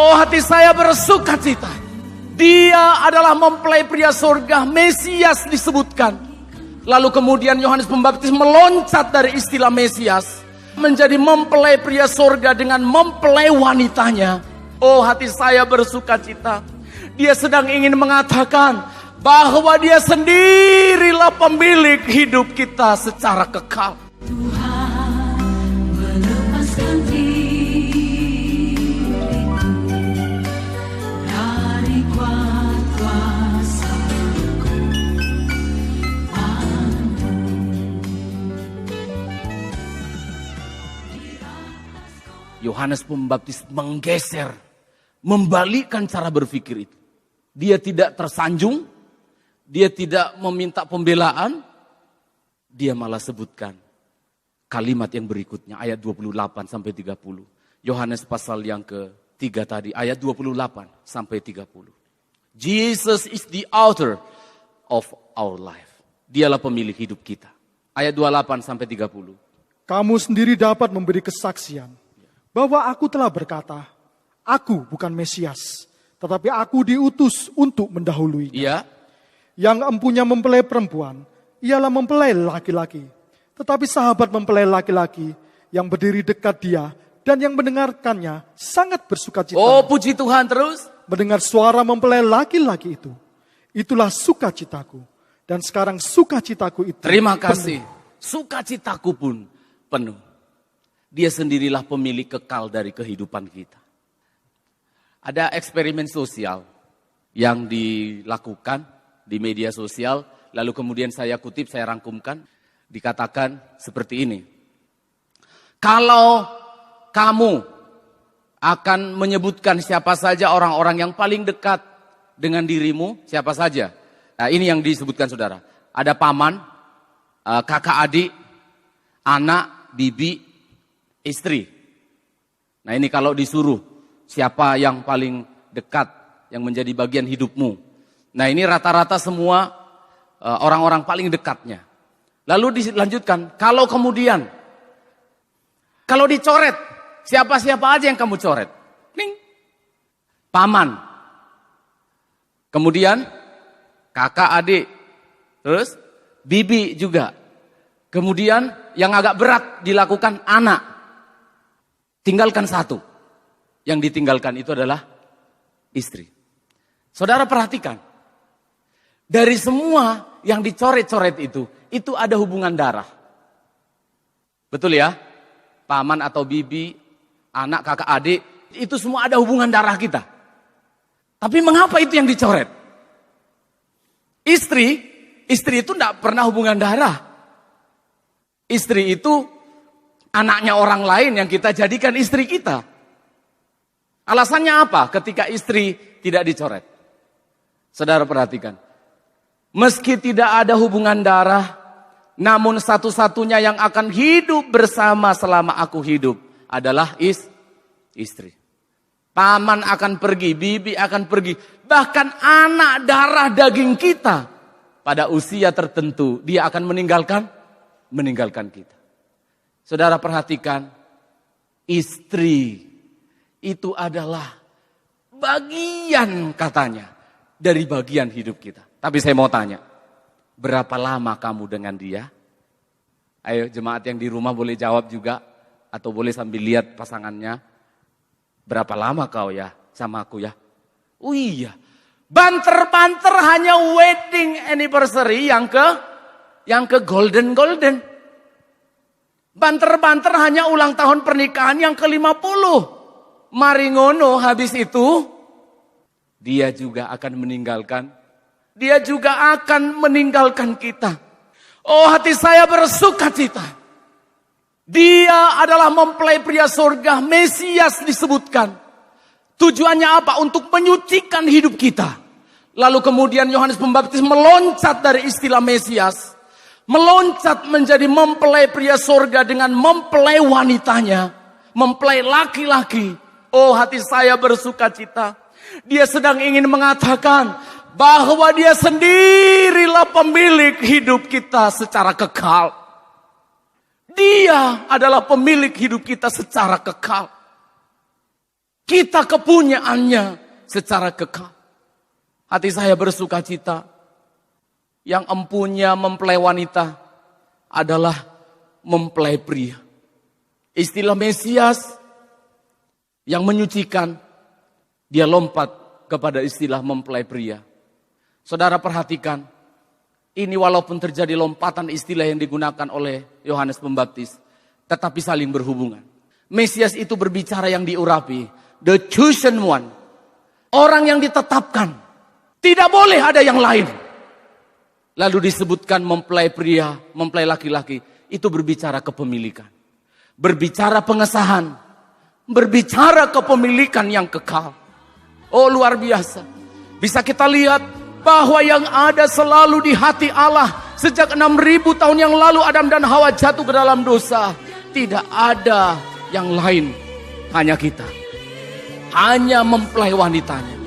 Oh, hati saya bersuka cita. Dia adalah mempelai pria surga, Mesias disebutkan. Lalu kemudian Yohanes Pembaptis meloncat dari istilah Mesias menjadi mempelai pria surga dengan mempelai wanitanya. Oh, hati saya bersuka cita. Dia sedang ingin mengatakan bahwa dia sendirilah pemilik hidup kita secara kekal. Yohanes Pembaptis menggeser, membalikkan cara berpikir itu. Dia tidak tersanjung, dia tidak meminta pembelaan, dia malah sebutkan kalimat yang berikutnya, ayat 28 sampai 30. Yohanes pasal yang ke-3 tadi, ayat 28 sampai 30. Jesus is the author of our life. Dialah pemilik hidup kita. Ayat 28 sampai 30. Kamu sendiri dapat memberi kesaksian bahwa aku telah berkata, aku bukan Mesias, tetapi aku diutus untuk mendahuluinya. Iya. Yang empunya mempelai perempuan, ialah mempelai laki-laki. Tetapi sahabat mempelai laki-laki yang berdiri dekat dia dan yang mendengarkannya sangat bersukacita. Oh, puji Tuhan terus. Mendengar suara mempelai laki-laki itu. Itulah sukacitaku. Dan sekarang sukacitaku itu Terima kasih. penuh. Sukacitaku pun penuh. Dia sendirilah pemilik kekal dari kehidupan kita. Ada eksperimen sosial yang dilakukan di media sosial. Lalu kemudian saya kutip, saya rangkumkan. Dikatakan seperti ini. Kalau kamu akan menyebutkan siapa saja orang-orang yang paling dekat dengan dirimu, siapa saja. Nah, ini yang disebutkan saudara. Ada paman, kakak adik, anak, bibi, istri. Nah, ini kalau disuruh siapa yang paling dekat yang menjadi bagian hidupmu. Nah, ini rata-rata semua orang-orang paling dekatnya. Lalu dilanjutkan, kalau kemudian kalau dicoret, siapa-siapa aja yang kamu coret? Kling. Paman. Kemudian kakak adik. Terus bibi juga. Kemudian yang agak berat dilakukan anak. Tinggalkan satu. Yang ditinggalkan itu adalah istri. Saudara perhatikan. Dari semua yang dicoret-coret itu ada hubungan darah. Betul ya? Paman atau bibi, anak, kakak, adik, itu semua ada hubungan darah kita. Tapi mengapa itu yang dicoret? Istri itu tidak pernah hubungan darah. Istri itu anaknya orang lain yang kita jadikan istri kita. Alasannya apa ketika istri tidak dicoret? Saudara perhatikan. Meski tidak ada hubungan darah, namun satu-satunya yang akan hidup bersama selama aku hidup adalah istri. Paman akan pergi, bibi akan pergi. Bahkan anak darah daging kita pada usia tertentu dia akan meninggalkan kita. Saudara perhatikan, istri itu adalah bagian katanya dari bagian hidup kita. Tapi saya mau tanya, berapa lama kamu dengan dia? Ayo jemaat yang di rumah boleh jawab juga. Atau boleh sambil lihat pasangannya. Berapa lama kau ya sama aku ya? Oh iya, banter-banter hanya wedding anniversary yang ke golden. Banter-banter hanya ulang tahun pernikahan yang ke-50. Maringono habis itu, dia juga akan meninggalkan. Dia juga akan meninggalkan kita. Oh, hati saya bersuka cita. Dia adalah mempelai pria surga, Mesias disebutkan. Tujuannya apa? Untuk menyucikan hidup kita. Lalu kemudian Yohanes Pembaptis meloncat dari istilah Mesias. Meloncat menjadi mempelai pria surga dengan mempelai wanitanya. Mempelai laki-laki. Oh, hati saya bersuka cita. Dia sedang ingin mengatakan bahwa dia sendirilah pemilik hidup kita secara kekal. Dia adalah pemilik hidup kita secara kekal. Kita kepunyaannya secara kekal. Hati saya bersuka cita. Yang empunya mempelai wanita adalah mempelai pria. Istilah Mesias yang menyucikan, dia lompat kepada istilah mempelai pria. Saudara perhatikan, ini walaupun terjadi lompatan istilah yang digunakan oleh Yohanes Pembaptis, tetapi saling berhubungan. Mesias itu berbicara yang diurapi, the chosen one, orang yang ditetapkan, tidak boleh ada yang lain. Lalu disebutkan mempelai pria, mempelai laki-laki, itu berbicara kepemilikan, berbicara pengesahan, berbicara kepemilikan yang kekal. Oh, luar biasa. Bisa kita lihat bahwa yang ada selalu di hati Allah sejak 6.000 tahun yang lalu Adam dan Hawa jatuh ke dalam dosa. Tidak ada yang lain, hanya kita. Hanya mempelai wanitanya.